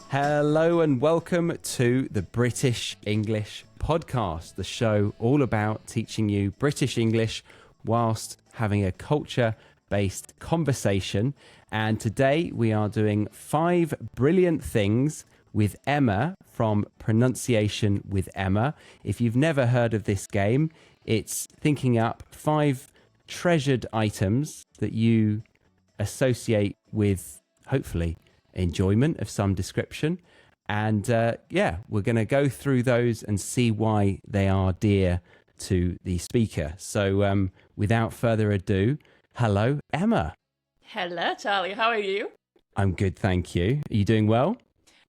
Hello and welcome to the British English podcast, the show all about teaching you British English whilst having a culture-based conversation. And today we are doing 5 brilliant things with Emma from Pronunciation with Emma. If you've never heard of this game, it's thinking up 5 treasured items that you associate with, hopefully, enjoyment of some description. And we're going to go through those and see why they are dear to the speaker. So without further ado, hello, Emma. Hello, Charlie. How are you? I'm good, thank you. Are you doing well?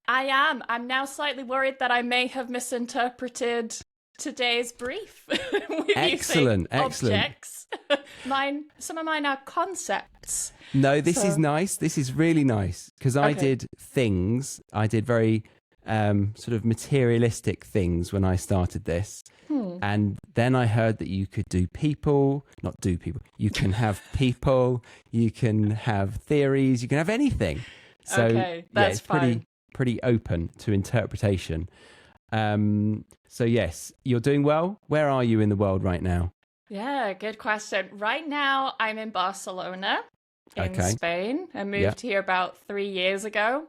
I am. I'm now slightly worried that I may have misinterpreted today's brief. Excellent. Objects. Some of mine are concepts. No, this is nice. This is really nice because I did things. I did very sort of materialistic things when I started this. And then I heard that you could do people, not do people. You can have people, you can have theories, you can have anything. So that's it's pretty open to interpretation. So yes, you're doing well. Where are you in the world right now? Yeah, good question. Right now, I'm in Barcelona, in Spain. I moved here about 3 years ago,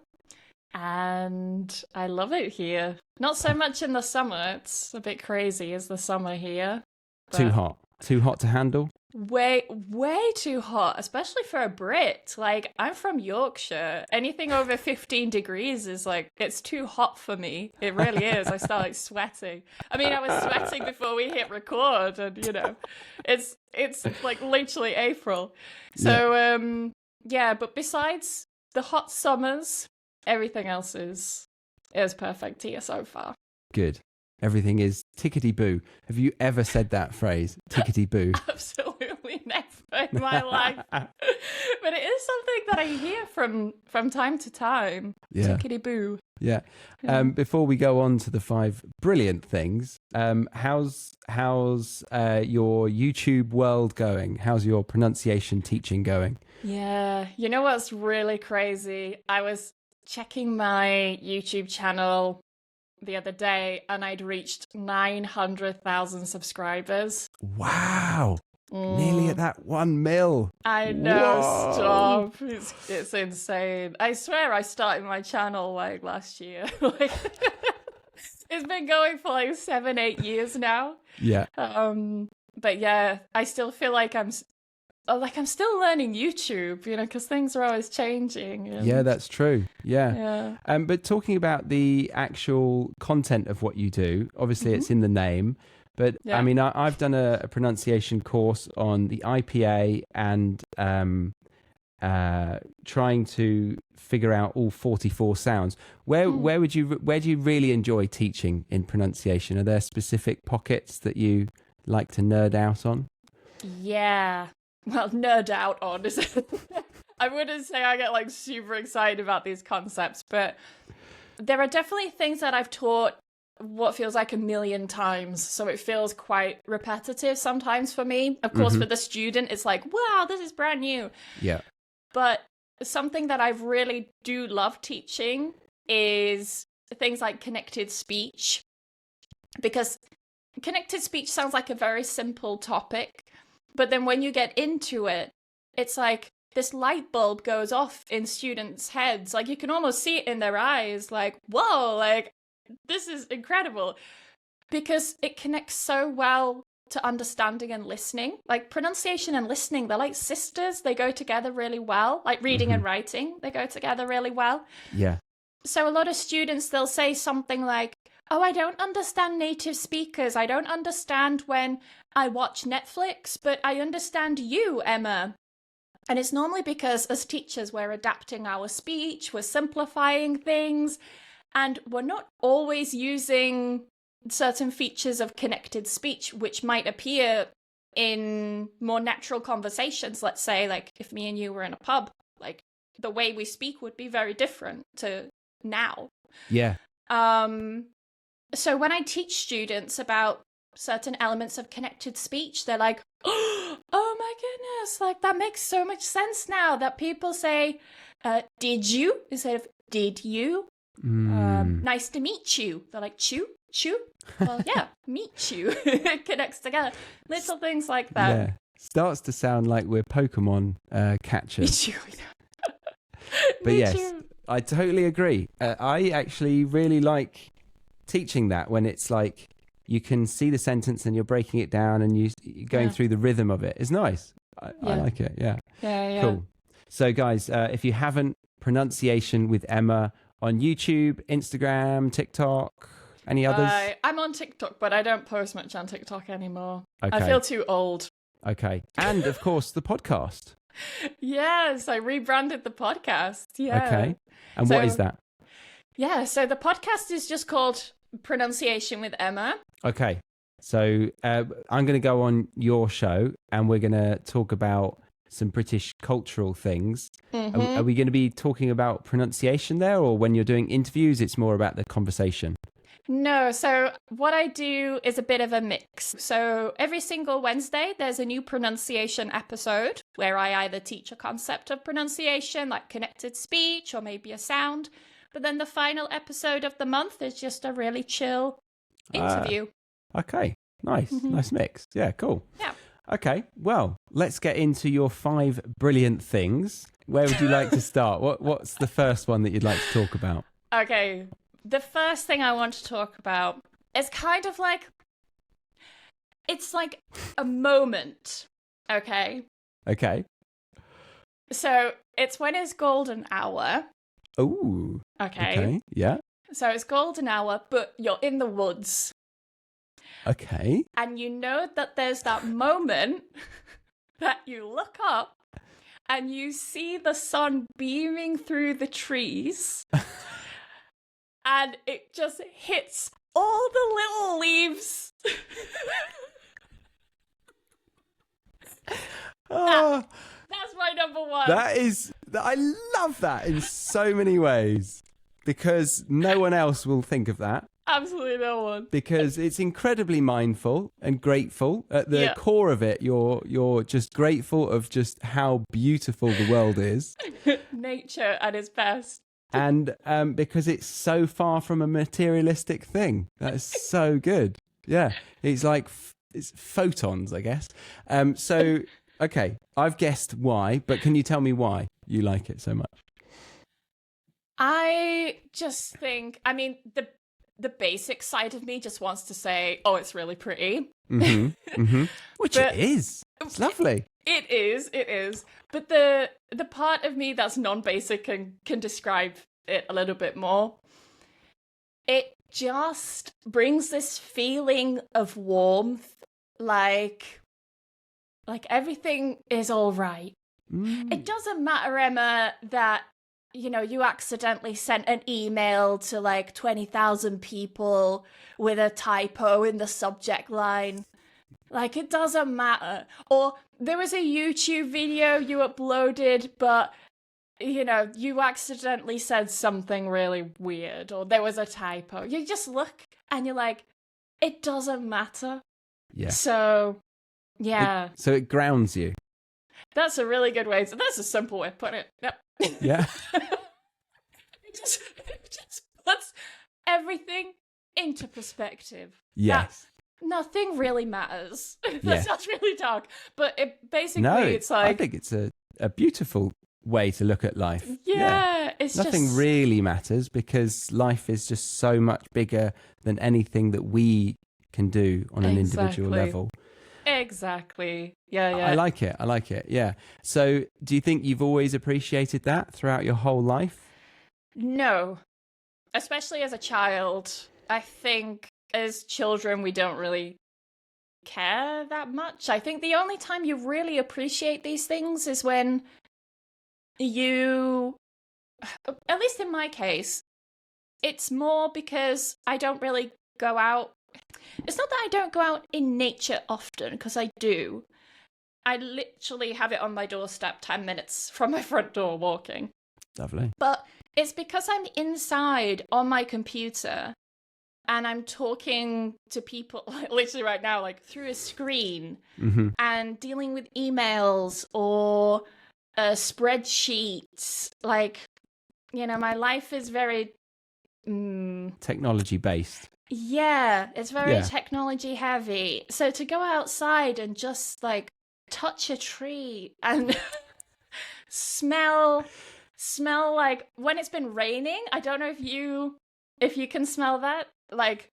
and I love it here. Not so much in the summer. It's a bit crazy, is the summer here. Too hot to handle? Way too hot, especially for a Brit. Like, I'm from Yorkshire. Anything over 15 degrees is like, it's too hot for me. It really is. I start like sweating. I mean, I was sweating before we hit record, and you know, it's like literally April. So but besides the hot summers, everything else is perfect here so far. Good. Everything is tickety-boo. Have you ever said that phrase, tickety-boo? Absolutely never in my life. But it is something that I hear from time to time. Yeah. Tickety-boo. Yeah. Before we go on to the 5 brilliant things, how's your YouTube world going? How's your pronunciation teaching going? Yeah. You know what's really crazy? I was checking my YouTube channel the other day and I'd reached 900,000 subscribers. Wow. Nearly at that 1 mil. I know. Whoa. Stop. It's insane. I swear I started my channel like last year. It's been going for like 7-8 years now. Yeah. But yeah, I still feel like I'm still learning YouTube, you know, because things are always changing. Yeah, that's true. Yeah. But talking about the actual content of what you do, obviously it's in the name. But I mean, I've done a pronunciation course on the IPA and trying to figure out all 44 sounds. Where do you really enjoy teaching in pronunciation? Are there specific pockets that you like to nerd out on? Yeah. Well, nerd out on. I wouldn't say I get like super excited about these concepts, but there are definitely things that I've taught what feels like 1,000,000 times. So it feels quite repetitive sometimes for me. Of course, for the student, it's like, wow, this is brand new. Yeah. But something that I really do love teaching is things like connected speech, because connected speech sounds like a very simple topic. But then when you get into it, it's like this light bulb goes off in students' heads. Like you can almost see it in their eyes. Like, whoa, like this is incredible. Because it connects so well to understanding and listening. Like pronunciation and listening, they're like sisters. They go together really well. Like reading and writing, they go together really well. Yeah. So a lot of students, they'll say something like, oh, I don't understand native speakers. I don't understand when I watch Netflix, but I understand you, Emma. And it's normally because as teachers, we're adapting our speech, we're simplifying things, and we're not always using certain features of connected speech, which might appear in more natural conversations. Let's say, like, if me and you were in a pub, like, the way we speak would be very different to now. Yeah. So when I teach students about certain elements of connected speech, they're like, oh my goodness, like that makes so much sense now that people say, did you instead of did you? Nice to meet you. They're like, chew? Well, yeah, meet you. It connects together. Little things like that. Yeah. Starts to sound like we're Pokemon catchers. Meet you. But yes, I totally agree. I actually really like teaching that when it's like you can see the sentence and you're breaking it down and you're going through the rhythm of it. It's nice. I like it. Yeah. Yeah. Cool. So guys, if you haven't, Pronunciation with Emma on YouTube, Instagram, TikTok, any others? I'm on TikTok, but I don't post much on TikTok anymore. Okay. I feel too old. Okay. And of course, the podcast. Yes, I rebranded the podcast. Yeah. Okay. And what is that? Yeah, so the podcast is just called Pronunciation with Emma. Okay. So I'm going to go on your show and we're going to talk about some British cultural things. Are we going to be talking about pronunciation there, or when you're doing interviews, it's more about the conversation? No, so what I do is a bit of a mix. So every single Wednesday, there's a new pronunciation episode where I either teach a concept of pronunciation, like connected speech or maybe a sound. But then the final episode of the month is just a really chill interview. Okay, nice. Nice mix. Yeah, cool. Yeah. Okay, well, let's get into your 5 brilliant things. Where would you like to start? What's the first one that you'd like to talk about? Okay, the first thing I want to talk about is kind of like, it's like a moment, okay? Okay. So it's when it's golden hour. Ooh. Okay. Yeah. So it's golden hour, but you're in the woods. Okay. And you know that there's that moment that you look up and you see the sun beaming through the trees and it just hits all the little leaves. Oh, That's my number one. I love that in so many ways, because no one else will think of that. Absolutely no one. Because it's incredibly mindful and grateful. At the core of it, you're just grateful of just how beautiful the world is. Nature at its best. And because it's so far from a materialistic thing. That's so good. Yeah. It's like it's photons, I guess. So, okay, I've guessed why, but can you tell me why you like it so much? I just think, I mean, the basic side of me just wants to say, oh, it's really pretty. Which it is. It's lovely. It is. But the part of me that's non-basic can describe it a little bit more. It just brings this feeling of warmth, like everything is all right. It doesn't matter, Emma, that you accidentally sent an email to like 20,000 people with a typo in the subject line. Like, it doesn't matter. Or there was a YouTube video you uploaded, but, you accidentally said something really weird, or there was a typo. You just look and you're like, it doesn't matter. Yeah. So, yeah. So it grounds you. That's a really good way. That's a simple way of putting it. Yep. Yeah. it just puts everything into perspective. Yes. Nothing really matters. That Yeah. sounds really dark. But it's like... I think it's a beautiful way to look at life. Yeah. It's Nothing just... really matters, because life is just so much bigger than anything that we can do on an individual level. Exactly. Yeah. I like it. Yeah. So do you think you've always appreciated that throughout your whole life? No. Especially as a child. I think as children, we don't really care that much. I think the only time you really appreciate these things is when you, at least in my case, it's more because I don't really go out. It's not that I don't go out in nature often, because I do. I literally have it on my doorstep 10 minutes from my front door walking. Lovely. But it's because I'm inside on my computer and I'm talking to people literally right now, like through a screen, and dealing with emails or spreadsheets. Like, my life is very Technology based. Yeah, it's very Yeah. technology heavy. So to go outside and just like touch a tree and smell like when it's been raining. I don't know if you can smell that, like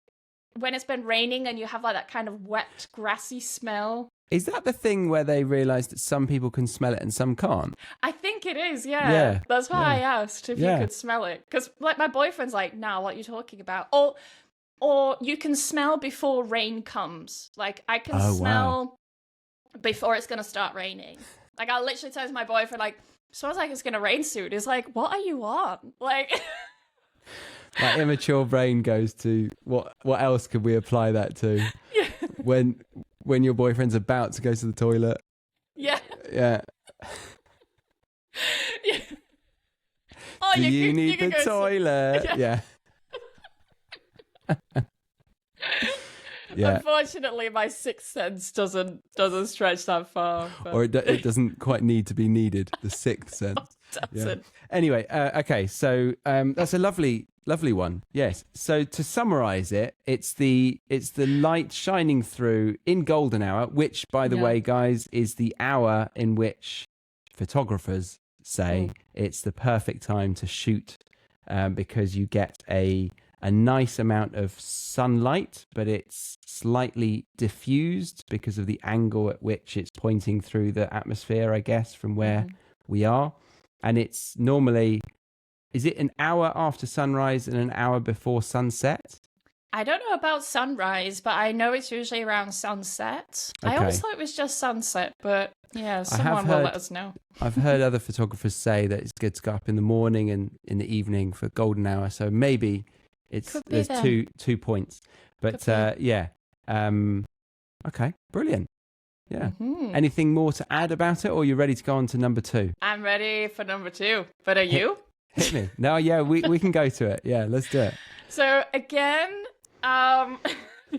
when it's been raining and you have like that kind of wet grassy smell. Is that the thing where they realised that some people can smell it and some can't? I think it is, yeah. Yeah, That's why yeah. I asked if Yeah. you could smell it. Because like my boyfriend's like, nah, what are you talking about? Or you can smell before rain comes. Like I can Oh, smell before it's gonna start raining. Like I'll literally tell my boyfriend, like, smells like it's gonna rain soon. He's like, what are you on? Like My immature brain goes to what else could we apply that to? Yeah. When your boyfriend's about to go to the toilet. Yeah. Yeah. Yeah. Oh, Do you need the toilet? Yeah. Yeah. Unfortunately, my sixth sense doesn't stretch that far. But... Or it doesn't quite need to be needed. The sixth sense. doesn't. Yeah. Anyway, okay, so that's a lovely one. Yes. So to summarize it, it's the light shining through in golden hour, which, by the way, guys, is the hour in which photographers say it's the perfect time to shoot, because you get a nice amount of sunlight, but it's slightly diffused because of the angle at which it's pointing through the atmosphere, I guess, from where we are. And it's normally, is it an hour after sunrise and an hour before sunset? I don't know about sunrise, but I know it's usually around sunset. Okay. I always thought it was just sunset, but yeah, someone will let us know. I've heard other photographers say that it's good to go up in the morning and in the evening for golden hour. So maybe there's two points. But yeah. Okay, brilliant. Yeah. Anything more to add about it, or are you ready to go on to number 2? I'm ready for number 2. But are you? Hit me. No, yeah, we can go to it. Yeah, let's do it. So again,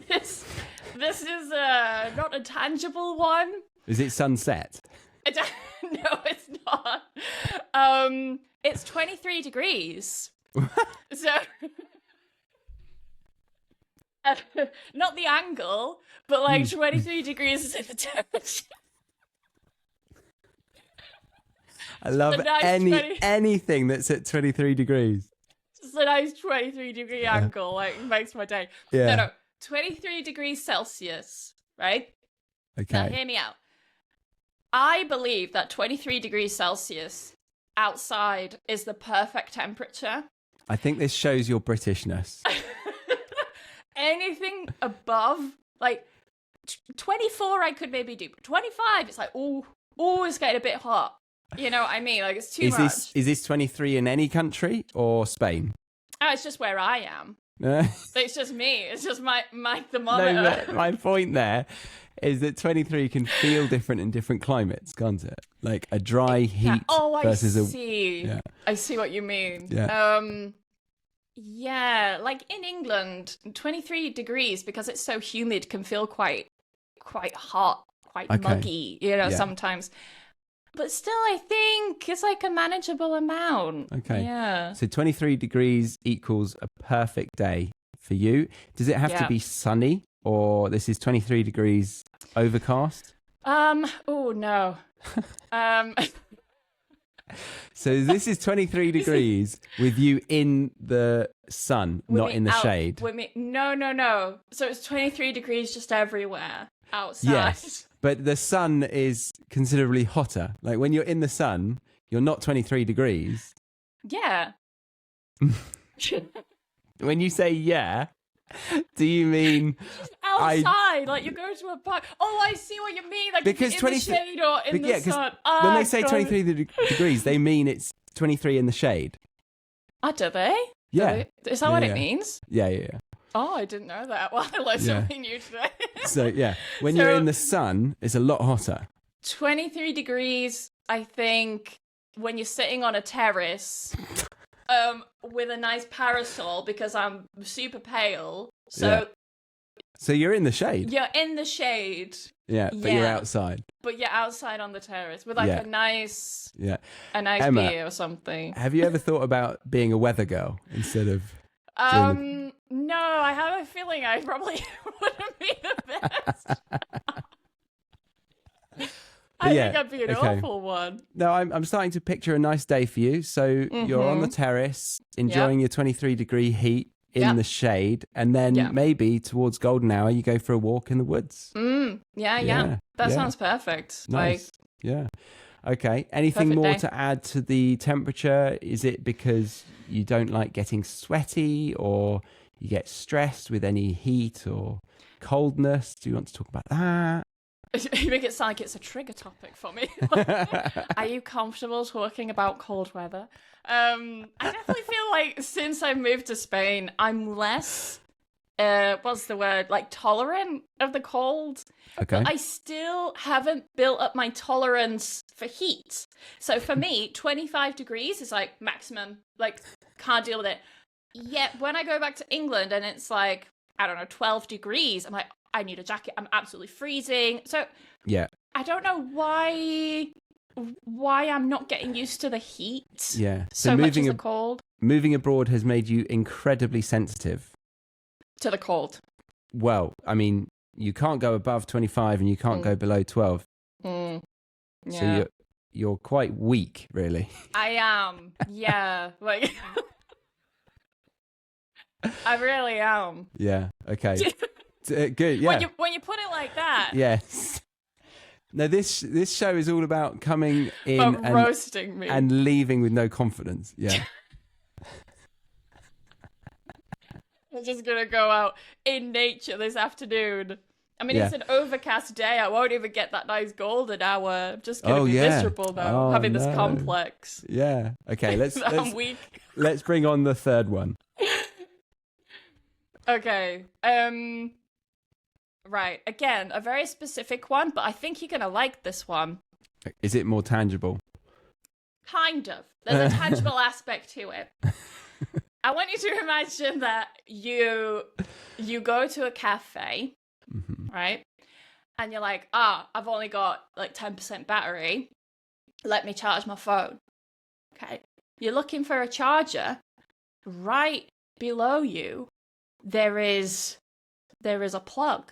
this is not a tangible one. Is it sunset? No, it's not. It's 23 degrees. So not the angle, but like 23 degrees is in the temperature. I love anything that's at 23 degrees. Just a nice 23 degree angle, like makes my day. Yeah. No, 23 degrees Celsius, right? Okay. Now hear me out. I believe that 23 degrees Celsius outside is the perfect temperature. I think this shows your Britishness. Anything above, like 24 I could maybe do, but 25 it's like, oh, it's getting a bit hot. You know what I mean? Like it's too much. Is this 23 in any country or Spain? Oh, it's just where I am. No. It's just me. It's just my thermometer. No, my point there is that 23 can feel different in different climates, can't it? Like a dry heat versus I see. Yeah. I see what you mean. Yeah. Yeah, like in England, 23 degrees, because it's so humid, can feel quite hot, quite muggy, sometimes. But still, I think it's like a manageable amount. Okay. Yeah. So 23 degrees equals a perfect day for you. Does it have to be sunny, or this is 23 degrees overcast? Oh no. So this is 23 degrees with you in the sun, not in the shade. No. So it's 23 degrees just everywhere outside. Yes, but the sun is considerably hotter. Like when you're in the sun, you're not 23 degrees. Yeah. When you say yeah, do you mean outside? Like you go to a park. Oh, I see what you mean. Like because in the shade or in the sun. When they say 23 degrees, they mean it's 23 in the shade. Oh, do they? Yeah. Is that what it means? Yeah. Oh, I didn't know that. Well, I learned something new today. So yeah, when you're in the sun, it's a lot hotter. 23 degrees, I think, when you're sitting on a terrace. With a nice parasol because I'm super pale. So you're in the shade. You're in the shade. Yeah, but you're outside. But you're outside on the terrace with like a nice Emma, beer or something. Have you ever thought about being a weather girl instead of No, I have a feeling I probably wouldn't be the best. I think I'd be an awful one. No, I'm starting to picture a nice day for you. So you're on the terrace, enjoying your 23-degree heat in the shade, and then maybe towards golden hour, you go for a walk in the woods. Yeah. That sounds perfect. Nice. Okay. Anything more to add to the temperature? Is it because you don't like getting sweaty, or you get stressed with any heat or coldness? Do you want to talk about that? You make it sound like it's a trigger topic for me. Are you comfortable talking about cold weather? I definitely feel like since I moved to Spain, I'm less, what's the word, like tolerant of the cold. Okay. But I still haven't built up my tolerance for heat. So for me, 25 degrees is like maximum, like can't deal with it. Yet when I go back to England and it's like, I don't know, 12 degrees, I'm like, I need a jacket. I'm absolutely freezing. So I don't know why I'm not getting used to the heat. Yeah. So much as the cold. Moving abroad has made you incredibly sensitive to the cold. Well, I mean, you can't go above 25 and you can't go below 12. Yeah. So you're quite weak, really. I am. Yeah. Like I really am. Yeah. Okay. Good. Yeah. When you put it like that. Yes. No, this show is all about coming in and roasting me and leaving with no confidence. Yeah. I'm just gonna go out in nature this afternoon. I mean, it's an overcast day. I won't even get that nice golden hour. I'm just gonna be miserable now, having this complex. Yeah. Okay. I'm weak. Let's bring on the third one. Okay. Right. Again, a very specific one, but I think you're gonna like this one. Is it more tangible? Kind of. There's a tangible aspect to it. I want you to imagine that you go to a cafe, right? And you're like, I've only got like 10% battery. Let me charge my phone. Okay. You're looking for a charger. Right below you, there is a plug.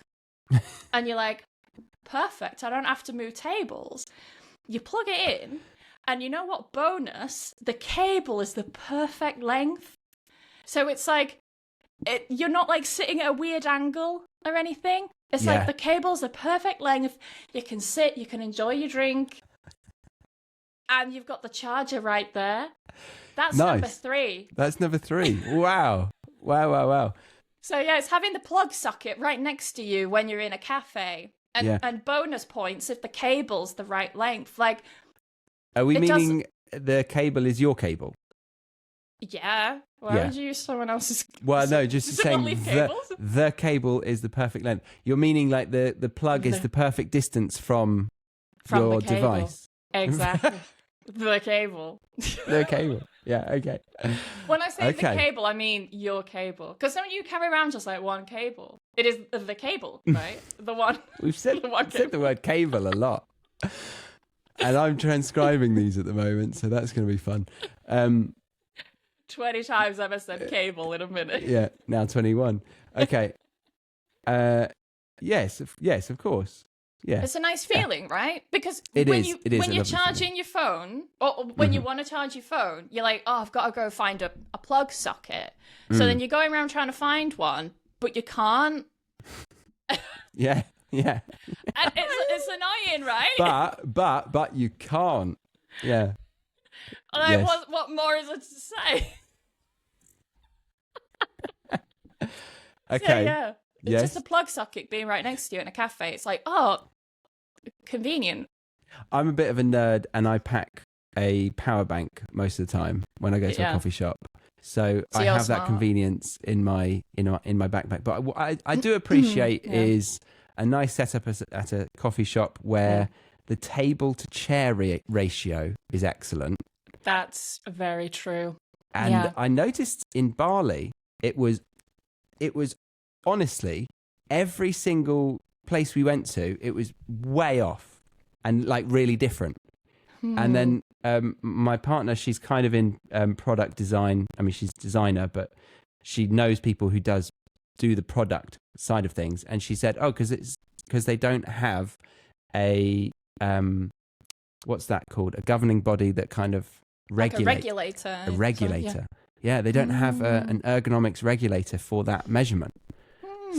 And you're like, perfect. I don't have to move tables. You plug it in, and you know what? Bonus, the cable is the perfect length. So it's like, you're not like sitting at a weird angle or anything. It's like the cable's the perfect length. You can sit, you can enjoy your drink, and you've got the charger right there. That's nice. number 3. That's number 3. Wow. Wow. So yeah, it's having the plug socket right next to you when you're in a cafe. And bonus points if the cable's the right length. Like, are we meaning the cable is your cable? Yeah. Why would you use someone else's? Well, no, just saying the cable is the perfect length. You're meaning like the plug is the perfect distance from your device. Exactly. The cable. The cable. Yeah, okay. When I say the cable, I mean your cable. Because don't you carry around just like one cable? It is the cable, right? The one. We've said the word cable a lot. And I'm transcribing these at the moment, so that's going to be fun. 20 times I've said cable in a minute. Yeah, now 21. Okay. Yes, of course. Yeah. It's a nice feeling, right? Because when you're charging your phone, or when you want to charge your phone, you're like, I've got to go find a plug socket. So then you're going around trying to find one, but you can't. Yeah. And it's annoying, right? But you can't. Yeah. Like, what more is it to say? Okay. So, it's just a plug socket being right next to you in a cafe. It's like, convenient. I'm a bit of a nerd, and I pack a power bank most of the time when I go to a coffee shop. So I have that convenience in my backpack. But what I do appreciate is a nice setup at a coffee shop where the table to chair ratio is excellent. That's very true. And I noticed in Bali, it was honestly, every single place we went to, it was way off and like really different. And then my partner, she's kind of in product design. I mean, she's a designer, but she knows people who do the product side of things, and she said, "Oh, because they don't have a what's that called? A governing body that kind of regulates a regulator. So, yeah, they don't have an ergonomics regulator for that measurement.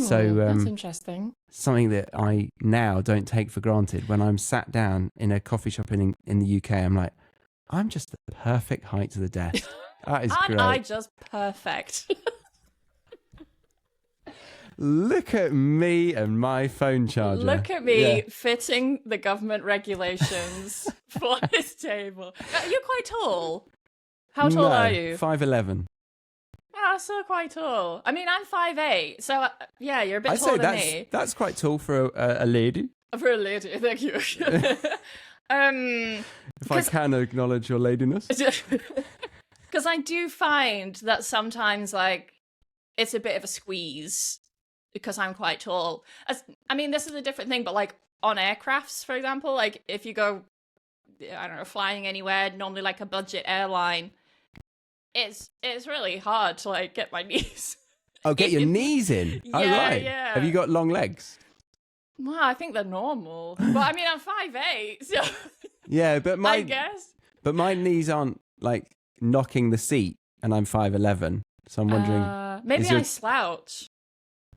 So that's interesting. Something that I now don't take for granted. When I'm sat down in a coffee shop in the UK, I'm like, I'm just the perfect height to the desk. That is great. I just perfect. Look at me and my phone charger. Look at me fitting the government regulations for this table. You're quite tall. How tall are you? 5'11". Ah, still quite tall. I mean, I'm 5'8", so yeah, you're a bit taller than me. That's quite tall for a lady. For a lady, thank you. If I can acknowledge your ladiness. Because I do find that sometimes, like, it's a bit of a squeeze because I'm quite tall. I mean, this is a different thing, but like on aircrafts, for example, like if you go, I don't know, flying anywhere, normally like a budget airline, it's really hard to like get my knees. Oh, get your knees in. Yeah, oh, right. Yeah. Have you got long legs? Well, I think they're normal. But I mean, I'm 5'8", so yeah, but I guess. But my knees aren't like knocking the seat, and I'm 5'11". So I'm wondering. Maybe I slouch.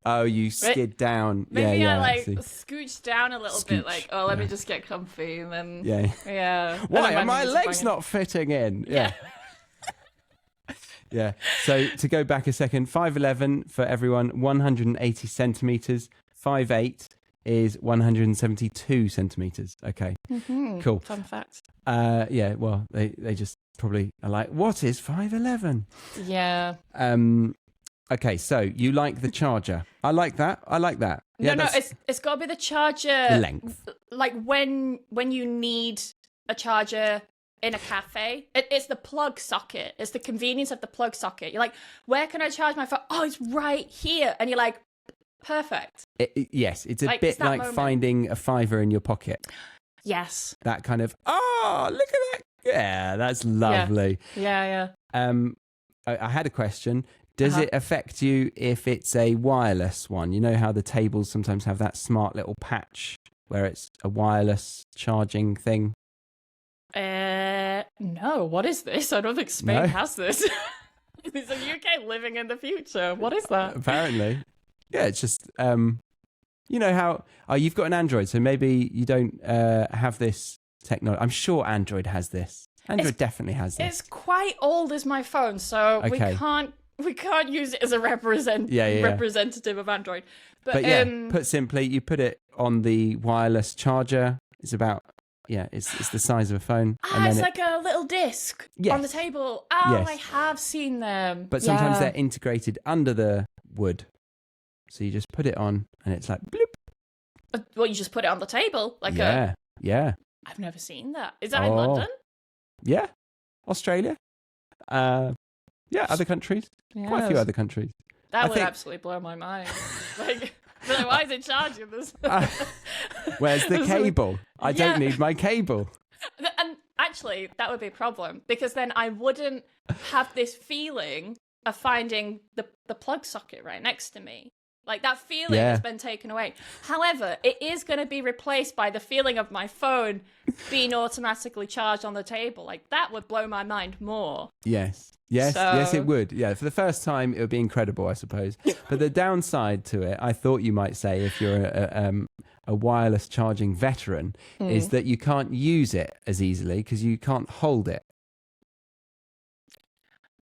Oh, you skid down. Maybe yeah, I like scooch down a little bit, like, oh, let me just get comfy, and then yeah. Why are my legs not fitting in? Yeah. Yeah. So to go back a second, 5'11" for everyone, 180 centimeters. 5'8" is 172 centimeters. Okay. Mm-hmm. Cool. Fun fact. Yeah. Well, they just probably are like, what is 5'11"? Yeah. Okay, so you like the charger. I like that. Yeah, no, it's got to be the charger. The length. Like when you need a charger in a cafe, it's the plug socket. It's the convenience of the plug socket. You're like, where can I charge my phone? Oh, it's right here. And you're like, perfect. Yes, it's a like, bit like moment. finding a fiver in your pocket. Yes. That kind of, look at that. Yeah, that's lovely. Yeah. I had a question. Does it affect you if it's a wireless one? You know how the tables sometimes have that smart little patch where it's a wireless charging thing? No. What is this? I don't think Spain has this. It's the UK living in the future. What is that? Apparently. Yeah, it's just, you know how, you've got an Android, so maybe you don't have this technology. I'm sure Android has this. Android definitely has this. It's quite old as my phone, so we can't use it as a representative of Android. But yeah, put simply, you put it on the wireless charger. It's about, it's the size of a phone. And it's like a little disc on the table. Oh, yes. I have seen them. But sometimes they're integrated under the wood. So you just put it on and it's like, bloop. Well, you just put it on the table. Yeah. I've never seen that. Is that in London? Yeah. Australia. Other countries. Yes. Quite a few other countries. That would absolutely blow my mind. Like, why is it charging this? Where's the cable? I don't need my cable. And actually, that would be a problem because then I wouldn't have this feeling of finding the plug socket right next to me. Like, that feeling has been taken away. However, it is going to be replaced by the feeling of my phone being automatically charged on the table. Like, that would blow my mind more. Yes, it would. Yeah, for the first time, it would be incredible, I suppose. But the downside to it, I thought you might say, if you're a wireless charging veteran, is that you can't use it as easily because you can't hold it.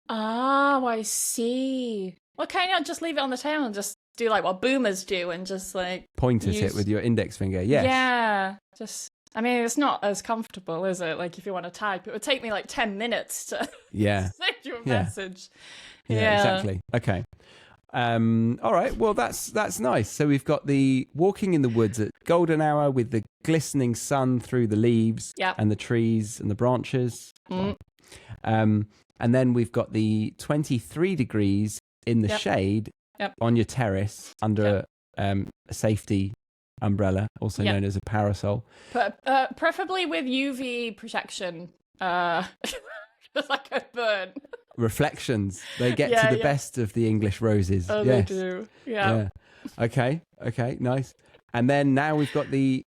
Oh, I see. Well, can you not just leave it on the table and just do like what boomers do and just like point at it with your index finger? Yes. Yeah. I mean, it's not as comfortable, is it? Like if you want to type, it would take me like 10 minutes to send you a message. Yeah, exactly. Okay. All right. Well, that's nice. So we've got the walking in the woods at golden hour with the glistening sun through the leaves and the trees and the branches. And then we've got the 23 degrees in the shade on your terrace under a safety umbrella, also known as a parasol. Preferably with UV protection, because I could burn. reflections. They get to the best of the English roses. Oh, yes. they do. Yeah. Okay, nice. And then now we've got the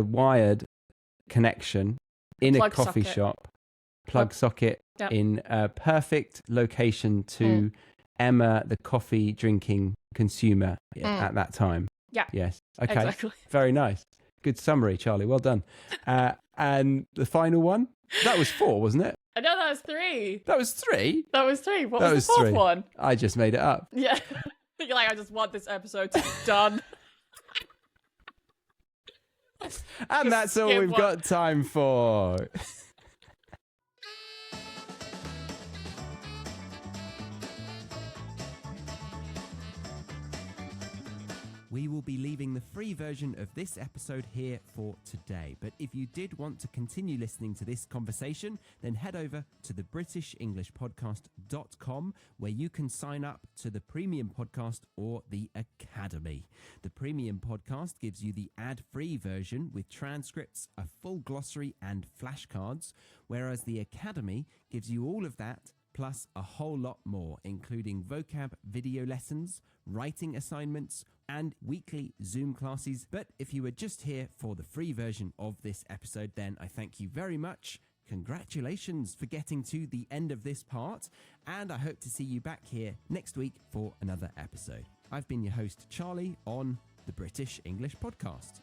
wired connection in Plug a coffee socket. shop. Plug socket Yep. in a perfect location to Emma, the coffee drinking consumer at that time. Yeah. Yes. Okay. Exactly. Very nice. Good summary, Charlie. Well done. And the final one? That was 4, wasn't it? I know that was 3. That was 3? That was 3. What That was the fourth 3. one? I just made it up. Yeah. You're like, I just want this episode to be done. And that's all we've got time for. We will be leaving the free version of this episode here for today. But if you did want to continue listening to this conversation, then head over to the BritishEnglishPodcast.com, where you can sign up to the Premium Podcast or the Academy. The Premium Podcast gives you the ad-free version with transcripts, a full glossary and flashcards, whereas the Academy gives you all of that plus a whole lot more, including vocab video lessons, writing assignments, and weekly Zoom classes. But if you were just here for the free version of this episode, then I thank you very much. Congratulations for getting to the end of this part, and I hope to see you back here next week for another episode. I've been your host, Charlie, on the British English Podcast.